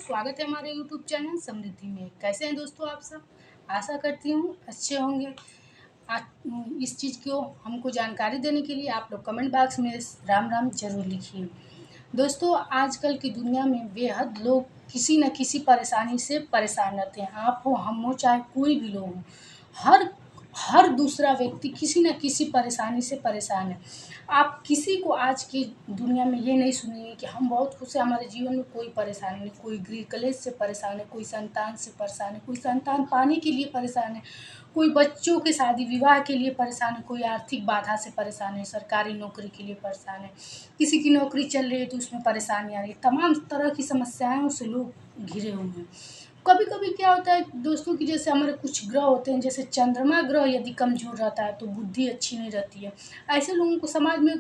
स्वागत है हमारे यूट्यूब चैनल समृद्धि में। कैसे हैं दोस्तों आप सब? आशा करती हूँ अच्छे होंगे। इस चीज़ को हमको जानकारी देने के लिए आप लोग कमेंट बॉक्स में राम राम जरूर लिखिए। दोस्तों, आजकल की दुनिया में बेहद लोग किसी न किसी परेशानी से परेशान रहते हैं। आप हो, हम हो, चाहे कोई भी लोग हो, हर हर दूसरा व्यक्ति किसी न किसी परेशानी से परेशान है। आप किसी को आज की दुनिया में ये नहीं सुनेंगे कि हम बहुत खुश हैं, हमारे जीवन में कोई परेशानी नहीं। कोई गृह कलेश से परेशान है, कोई संतान से परेशान है, कोई संतान पाने के लिए परेशान है, कोई बच्चों के शादी विवाह के लिए परेशान है, कोई आर्थिक बाधा से परेशान है, सरकारी नौकरी के लिए परेशान है, किसी की नौकरी चल रही है तो उसमें परेशानी आ रही है। तमाम तरह की समस्याओं से लोग घिरे हुए हैं। कभी कभी क्या होता है दोस्तों कि जैसे हमारे कुछ ग्रह होते हैं, जैसे चंद्रमा ग्रह यदि कमजोर रहता है तो बुद्धि अच्छी नहीं रहती है। ऐसे लोगों को समाज में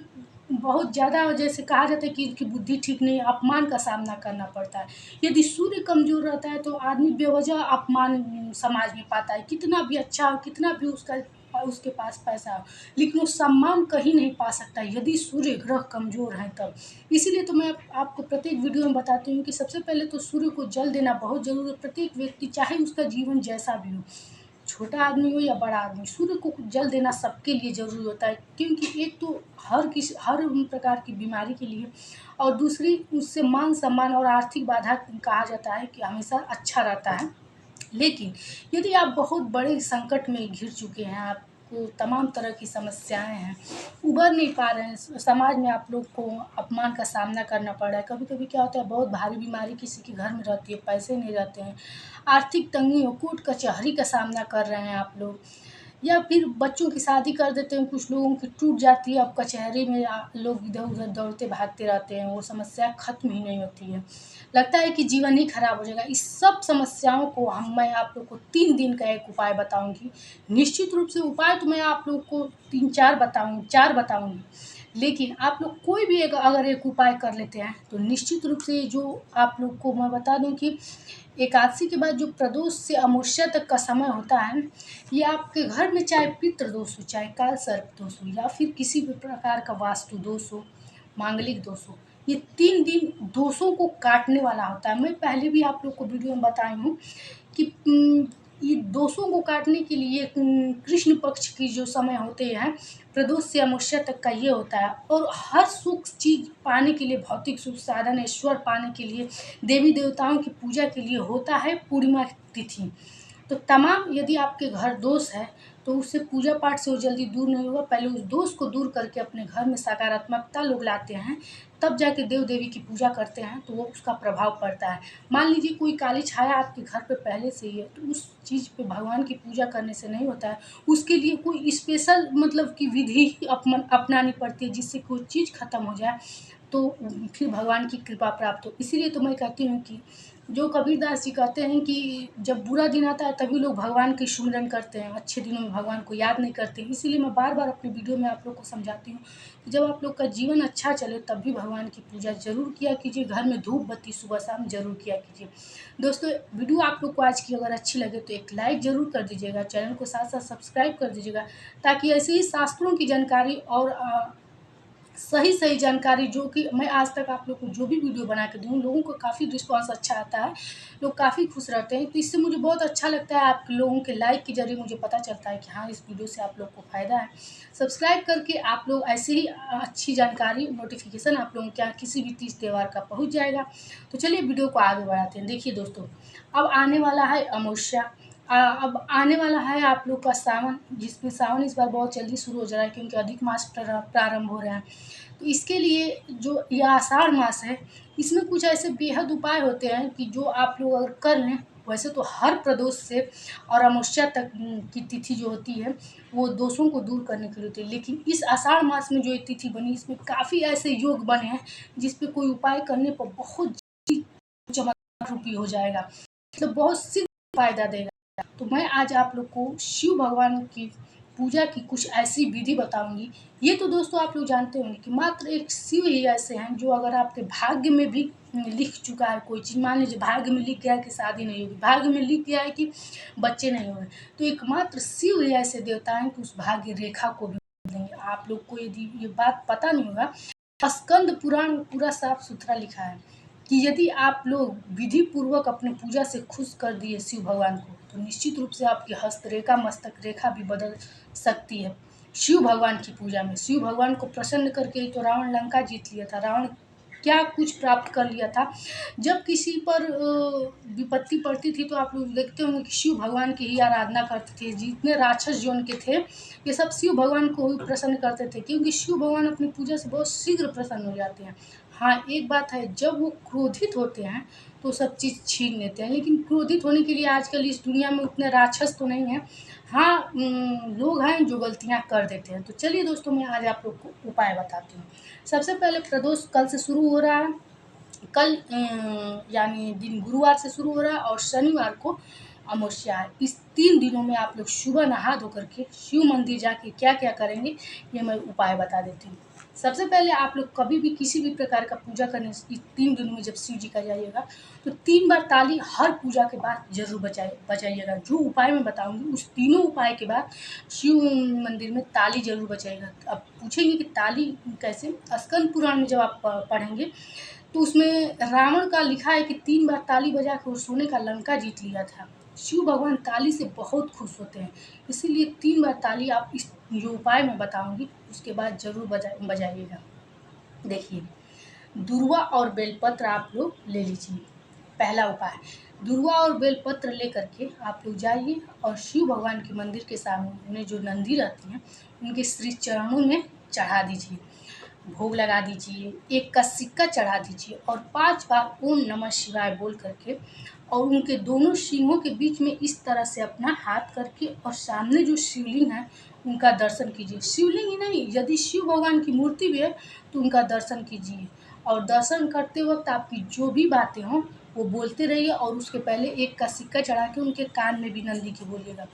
बहुत ज़्यादा, जैसे कहा जाता है कि इनकी बुद्धि ठीक नहीं है, अपमान का सामना करना पड़ता है। यदि सूर्य कमजोर रहता है तो आदमी बेवजह अपमान समाज में पाता है, कितना भी अच्छा हो, कितना भी उसके पास पैसा हो, लेकिन वो सम्मान कहीं नहीं पा सकता यदि सूर्य ग्रह कमजोर है तब। इसीलिए तो मैं आपको प्रत्येक वीडियो में बताती हूँ कि सबसे पहले तो सूर्य को जल देना बहुत ज़रूरी है। प्रत्येक व्यक्ति, चाहे उसका जीवन जैसा भी हो, छोटा आदमी हो या बड़ा आदमी, सूर्य को जल देना सबके लिए ज़रूरी होता है। क्योंकि एक तो हर प्रकार की बीमारी के लिए, और दूसरी उससे मान सम्मान और आर्थिक बाधा कहा जाता है कि हमेशा अच्छा रहता है। लेकिन यदि आप बहुत बड़े संकट में घिर चुके हैं, आपको तमाम तरह की समस्याएं हैं, उबर नहीं पा रहे हैं, समाज में आप लोग को अपमान का सामना करना पड़ रहा है। कभी कभी क्या होता है, बहुत भारी बीमारी किसी के घर में रहती है, पैसे नहीं रहते हैं, आर्थिक तंगी हो, कोर्ट कचहरी का सामना कर रहे हैं आप लोग, या फिर बच्चों की शादी कर देते हैं, कुछ लोगों की टूट जाती है, अब कचहरी में लोग इधर उधर दौड़ते भागते रहते हैं, वो समस्या खत्म ही नहीं होती है, लगता है कि जीवन ही खराब हो जाएगा। इस सब समस्याओं को मैं आप लोग को 3 दिन का एक उपाय बताऊंगी। निश्चित रूप से उपाय तो मैं आप लोग को 4 बताऊंगी, लेकिन आप लोग कोई भी अगर एक उपाय कर लेते हैं तो निश्चित रूप से जो आप लोग को मैं बता दूं कि एकादशी के बाद जो प्रदोष से अमावस्या तक का समय होता है, ये आपके घर में चाहे पितृ दोष हो, चाहे काल सर्प दोष हो, या फिर किसी भी प्रकार का वास्तु दोष हो, मांगलिक दोष हो, ये 3 दिन दोषों को काटने वाला होता है। मैं पहले भी आप लोग को वीडियो में बताई हूँ कि ये दोषों को काटने के लिए कृष्ण पक्ष की जो समय होते हैं, प्रदोष से अमावस्या तक का ये होता है। और हर सुख चीज़ पाने के लिए, भौतिक सुख साधन ऐश्वर्य पाने के लिए, देवी देवताओं की पूजा के लिए होता है पूर्णिमा तिथि। तो तमाम यदि आपके घर दोष है तो उससे पूजा पाठ से वो जल्दी दूर नहीं होगा। पहले उस दोष को दूर करके अपने घर में सकारात्मकता लोग लाते हैं, तब जाके देव देवी की पूजा करते हैं तो वो उसका प्रभाव पड़ता है। मान लीजिए कोई काली छाया आपके घर पे पहले से ही है, तो उस चीज़ पे भगवान की पूजा करने से नहीं होता है। उसके लिए कोई स्पेशल मतलब की विधि अपनानी पड़ती है, जिससे कोई चीज़ खत्म हो जाए तो फिर भगवान की कृपा प्राप्त हो। इसीलिए तो मैं कहती हूँ कि जो कबीरदास जी कहते हैं कि जब बुरा दिन आता है तभी लोग भगवान की सुमिरन करते हैं, अच्छे दिनों में भगवान को याद नहीं करते। इसीलिए मैं बार बार अपनी वीडियो में आप लोग को समझाती हूँ कि जब आप लोग का जीवन अच्छा चले तब भी भगवान की पूजा ज़रूर किया कीजिए, घर में धूप बत्ती सुबह शाम ज़रूर किया कीजिए। दोस्तों, वीडियो आप लोग को आज की अगर अच्छी लगे तो एक लाइक ज़रूर कर दीजिएगा, चैनल को साथ साथ सब्सक्राइब कर दीजिएगा, ताकि ऐसे ही शास्त्रों की जानकारी और सही सही जानकारी, जो कि मैं आज तक आप लोग को जो भी वीडियो बना के दूँ, लोगों को काफ़ी रिस्पॉन्स अच्छा आता है, लोग काफ़ी खुश रहते हैं। तो इससे मुझे बहुत अच्छा लगता है, आप लोगों के लाइक के ज़रिए मुझे पता चलता है कि हाँ, इस वीडियो से आप लोग को फ़ायदा है। सब्सक्राइब करके आप लोग ऐसे ही अच्छी जानकारी नोटिफिकेशन आप लोगों के यहाँ किसी भी तीज त्योहार का पहुँच जाएगा। तो चलिए वीडियो को आगे बढ़ाते हैं। देखिए दोस्तों, अब आने वाला है अमावस्या, अब आने वाला है आप लोग का सावन, जिसमें सावन इस बार बहुत जल्दी शुरू हो जा रहा है क्योंकि अधिक मास प्रारंभ हो रहे हैं। तो इसके लिए जो ये आषाढ़ मास है, इसमें कुछ ऐसे बेहद उपाय होते हैं कि जो आप लोग अगर कर लें, वैसे तो हर प्रदोष से और अमावस्या तक की तिथि जो होती है वो दोषों को दूर करने के लिए होती है, लेकिन इस आषाढ़ मास में जो ये तिथि बनी, इसमें काफ़ी ऐसे योग बने हैं जिस पे कोई उपाय करने पर बहुत चमत्कार रूपी हो जाएगा, मतलब बहुत शीघ्र फायदा देगा। तो मैं आज आप लोग को शिव भगवान की पूजा की कुछ ऐसी विधि बताऊंगी। ये तो दोस्तों आप लोग जानते होंगे कि मात्र एक शिव ही ऐसे हैं जो अगर आपके भाग्य में भी लिख चुका है कोई चीज़, मान लीजिए भाग्य में लिख गया है कि शादी नहीं होगी, भाग्य में लिख गया है कि बच्चे नहीं होंगे, तो एकमात्र शिव ही ऐसे देवता हैं कि उस भाग्य रेखा को भी देंगे। आप लोग को यदि ये बात पता नहीं होगा, स्कंद पुराण में पूरा साफ सुथरा लिखा है कि यदि आप लोग विधि पूर्वक अपने पूजा से खुश कर दिए शिव भगवान को, तो निश्चित रूप से आपकी हस्तरेखा मस्तक रेखा भी बदल सकती है। शिव भगवान की पूजा में शिव भगवान को प्रसन्न करके ही तो रावण लंका जीत लिया था। रावण क्या कुछ प्राप्त कर लिया था। जब किसी पर विपत्ति पड़ती थी तो आप लोग देखते होंगे कि शिव भगवान की ही आराधना करते थे। जितने राक्षस जो उनके थे, ये सब शिव भगवान को ही प्रसन्न करते थे, क्योंकि शिव भगवान अपनी पूजा से बहुत शीघ्र प्रसन्न हो जाते हैं। हाँ, एक बात है, जब वो क्रोधित होते हैं तो सब चीज़ छीन लेते हैं, लेकिन क्रोधित होने के लिए आजकल इस दुनिया में उतने राक्षस तो नहीं हैं। हाँ, लोग हैं जो गलतियाँ कर देते हैं। तो चलिए दोस्तों, मैं आज आप लोग को उपाय बताती हूँ। सबसे पहले प्रदोष कल से शुरू हो रहा है। कल यानी दिन गुरुवार से शुरू हो रहा है और शनिवार को अमावस्या है। इस 3 दिनों में आप लोग सुबह नहा धो करके शिव मंदिर जाके क्या-क्या करेंगे, ये मैं उपाय बता देती हूँ। सबसे पहले आप लोग कभी भी किसी भी प्रकार का पूजा करने से इस 3 दिनों में जब शिव जी का जाइएगा, तो 3 बार ताली हर पूजा के बाद ज़रूर बजाइएगा। जो उपाय मैं बताऊँगी, उस तीनों उपाय के बाद शिव मंदिर में ताली ज़रूर बजाइएगा। अब पूछेंगे कि ताली कैसे? स्कंद पुराण में जब आप पढ़ेंगे, तो उसमें रावण का लिखा है कि 3 बार ताली बजा के वो सोने का लंका जीत लिया था। शिव भगवान ताली से बहुत खुश होते हैं, इसीलिए 3 बार ताली आप इस जो उपाय मैं बताऊँगी उसके बाद ज़रूर बजाइएगा। देखिए, दूर्वा और बेलपत्र आप लोग ले लीजिए। पहला उपाय, दूर्वा और बेलपत्र लेकर के आप लोग जाइए और शिव भगवान के मंदिर के सामने जो नंदी रहती हैं, उनके श्री चरणों में चढ़ा दीजिए, भोग लगा दीजिए, 1 का सिक्का चढ़ा दीजिए और 5 बार ओम नमः शिवाय बोल करके और उनके दोनों सींगों के बीच में इस तरह से अपना हाथ करके और सामने जो शिवलिंग है उनका दर्शन कीजिए। शिवलिंग ही नहीं, यदि शिव भगवान की मूर्ति भी है तो उनका दर्शन कीजिए और दर्शन करते वक्त आपकी जो भी बातें हों वो बोलते रहिए और उसके पहले 1 का सिक्का चढ़ा के उनके कान में भी नंदी की बोलिएगा।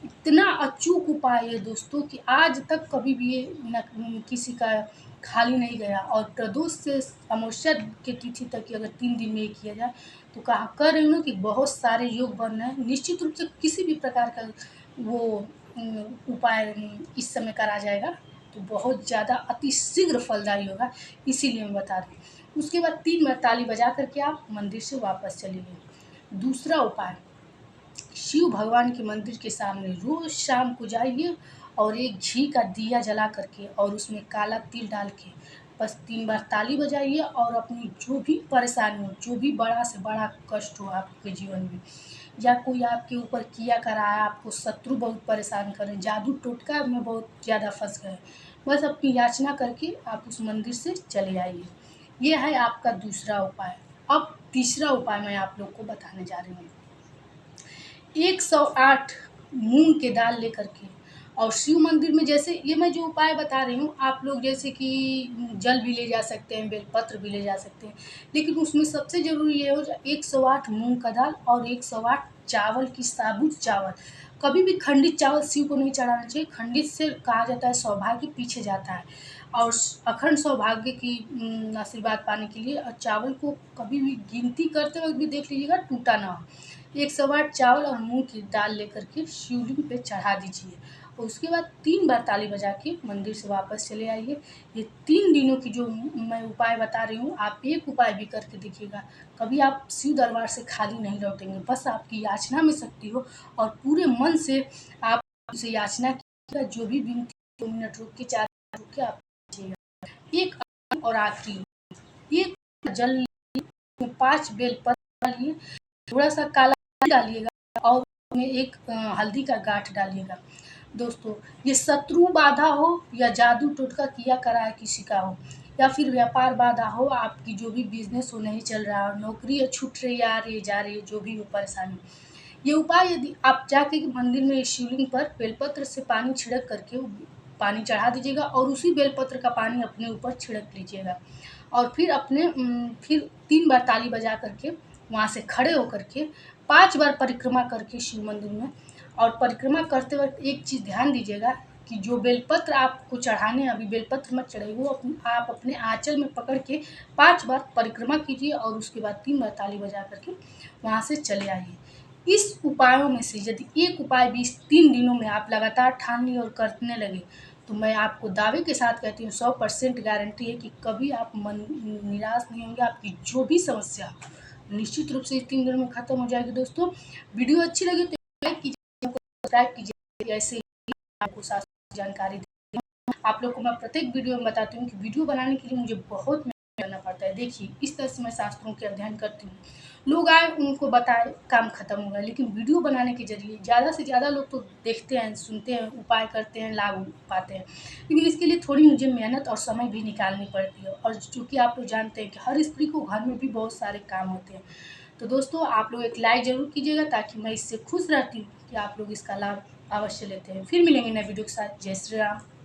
इतना अचूक उपाय है दोस्तों कि आज तक कभी भी ये किसी का खाली नहीं गया और प्रदोष से अमावस्या की तिथि तक की अगर 3 दिन में ये किया जाए तो कहा कह रही हूँ कि बहुत सारे योग बन रहे हैं। निश्चित रूप से किसी भी प्रकार का वो उपाय इस समय करा जाएगा तो बहुत ज़्यादा अति शीघ्र फलदायी होगा, इसीलिए मैं बता रही हूँ। उसके बाद 3 बार ताली बजा करके आप मंदिर से वापस चलिए। दूसरा उपाय, शिव भगवान के मंदिर के सामने रोज़ शाम को जाइए और एक घी का दिया जला करके और उसमें काला तिल डाल के बस 3 बार ताली बजाइए और अपनी जो भी परेशानी हो, जो भी बड़ा से बड़ा कष्ट हो आपके जीवन में या कोई आपके ऊपर किया करा है, आपको शत्रु बहुत परेशान कर रहे हैं, जादू टोटका में बहुत ज़्यादा फँस गए, बस अपनी याचना करके आप उस मंदिर से चले आइए। ये है आपका दूसरा उपाय। अब तीसरा उपाय मैं आप लोग को बताने जा रही हूँ। 108 मूंग के दाल लेकर के और शिव मंदिर में, जैसे ये मैं जो उपाय बता रही हूँ आप लोग जैसे कि जल भी ले जा सकते हैं, बेलपत्र भी ले जा सकते हैं, लेकिन उसमें सबसे ज़रूरी ये हो जाए 108 मूंग का दाल और 108 चावल की साबुत चावल। कभी भी खंडित चावल शिव को नहीं चढ़ाना चाहिए। खंडित से कहा जाता है सौभाग्य पीछे जाता है और अखंड सौभाग्य की आशीर्वाद पाने के लिए। और चावल को कभी भी गिनती करते वक्त भी देख लीजिएगा टूटा ना हो। 108 चावल और मूंग की दाल लेकर के शिवलिंग पे चढ़ा दीजिए और उसके बाद 3 बार ताली बजा के मंदिर से वापस चले आइए। ये 3 दिनों की जो मैं उपाय बता रही हूँ, आप एक उपाय भी करके देखिएगा, कभी आप शिव दरबार से खाली नहीं लौटेंगे। बस आपकी याचना में शक्ति हो और पूरे मन से आप उसे याचना कीजिएगा। जो भी विनती 2 मिनट रुक के 4 मिनट रुक के आप कीजिएगा। एक और आखिरी, एक जल में 5 बेलपत्र डालिए, थोड़ा सा काला डालिएगा और उसमें एक हल्दी का गांठ डालिएगा। दोस्तों, ये शत्रु बाधा हो या जादू टोटका किया करा है किसी का हो या फिर व्यापार बाधा हो, आपकी जो भी बिजनेस हो नहीं चल रहा हो, नौकरी है छूट रही है, आ रही है जा रही है, जो भी हो परेशानी, ये उपाय यदि आप जाके मंदिर में शिवलिंग पर बेलपत्र से पानी छिड़क करके पानी चढ़ा दीजिएगा और उसी बेलपत्र का पानी अपने ऊपर छिड़क लीजिएगा और फिर अपने फिर 3 बार ताली बजा करके वहाँ से खड़े होकर के 5 बार परिक्रमा करके शिव मंदिर में, और परिक्रमा करते वक्त एक चीज़ ध्यान दीजिएगा कि जो बेलपत्र आपको चढ़ाने हैं, अभी बेलपत्र मत चढ़ाइए, वो आप अपने आँचल में पकड़ के 5 बार परिक्रमा कीजिए और उसके बाद 3 बार ताली बजा करके वहाँ से चले आइए। इस उपायों में से यदि एक उपाय भी इस 3 दिनों में आप लगातार ठान लिए और करने लगे तो मैं आपको दावे के साथ कहती हूँ 100% गारंटी है कि कभी आप मन निराश नहीं होंगे। आपकी जो भी समस्या निश्चित रूप से इस 3 दिनों में ख़त्म हो जाएगी। दोस्तों वीडियो अच्छी लगी तो लाइक कीजिए, सब्सक्राइब कीजिए, ऐसे ही आपको शास्त्रों की जानकारी आप लोग को मैं प्रत्येक वीडियो में बताती हूँ कि वीडियो बनाने के लिए मुझे बहुत मेहनत करना पड़ता है। देखिए इस तरह से मैं शास्त्रों के अध्ययन करती हूँ। लोग आए उनको बताए काम खत्म हो गया, लेकिन वीडियो बनाने के जरिए ज़्यादा से ज़्यादा लोग तो देखते हैं, सुनते हैं, उपाय करते हैं, लाभ पाते हैं, लेकिन इसके लिए थोड़ी मुझे मेहनत और समय भी निकालनी पड़ती है। और चूँकि आप लोग जानते हैं कि हर स्त्री को घर में भी बहुत सारे काम होते हैं। तो दोस्तों आप लोग एक लाइक ज़रूर कीजिएगा ताकि मैं इससे खुश रहती हूँ कि आप लोग इसका लाभ अवश्य लेते हैं। फिर मिलेंगे नए वीडियो के साथ। जय श्री राम।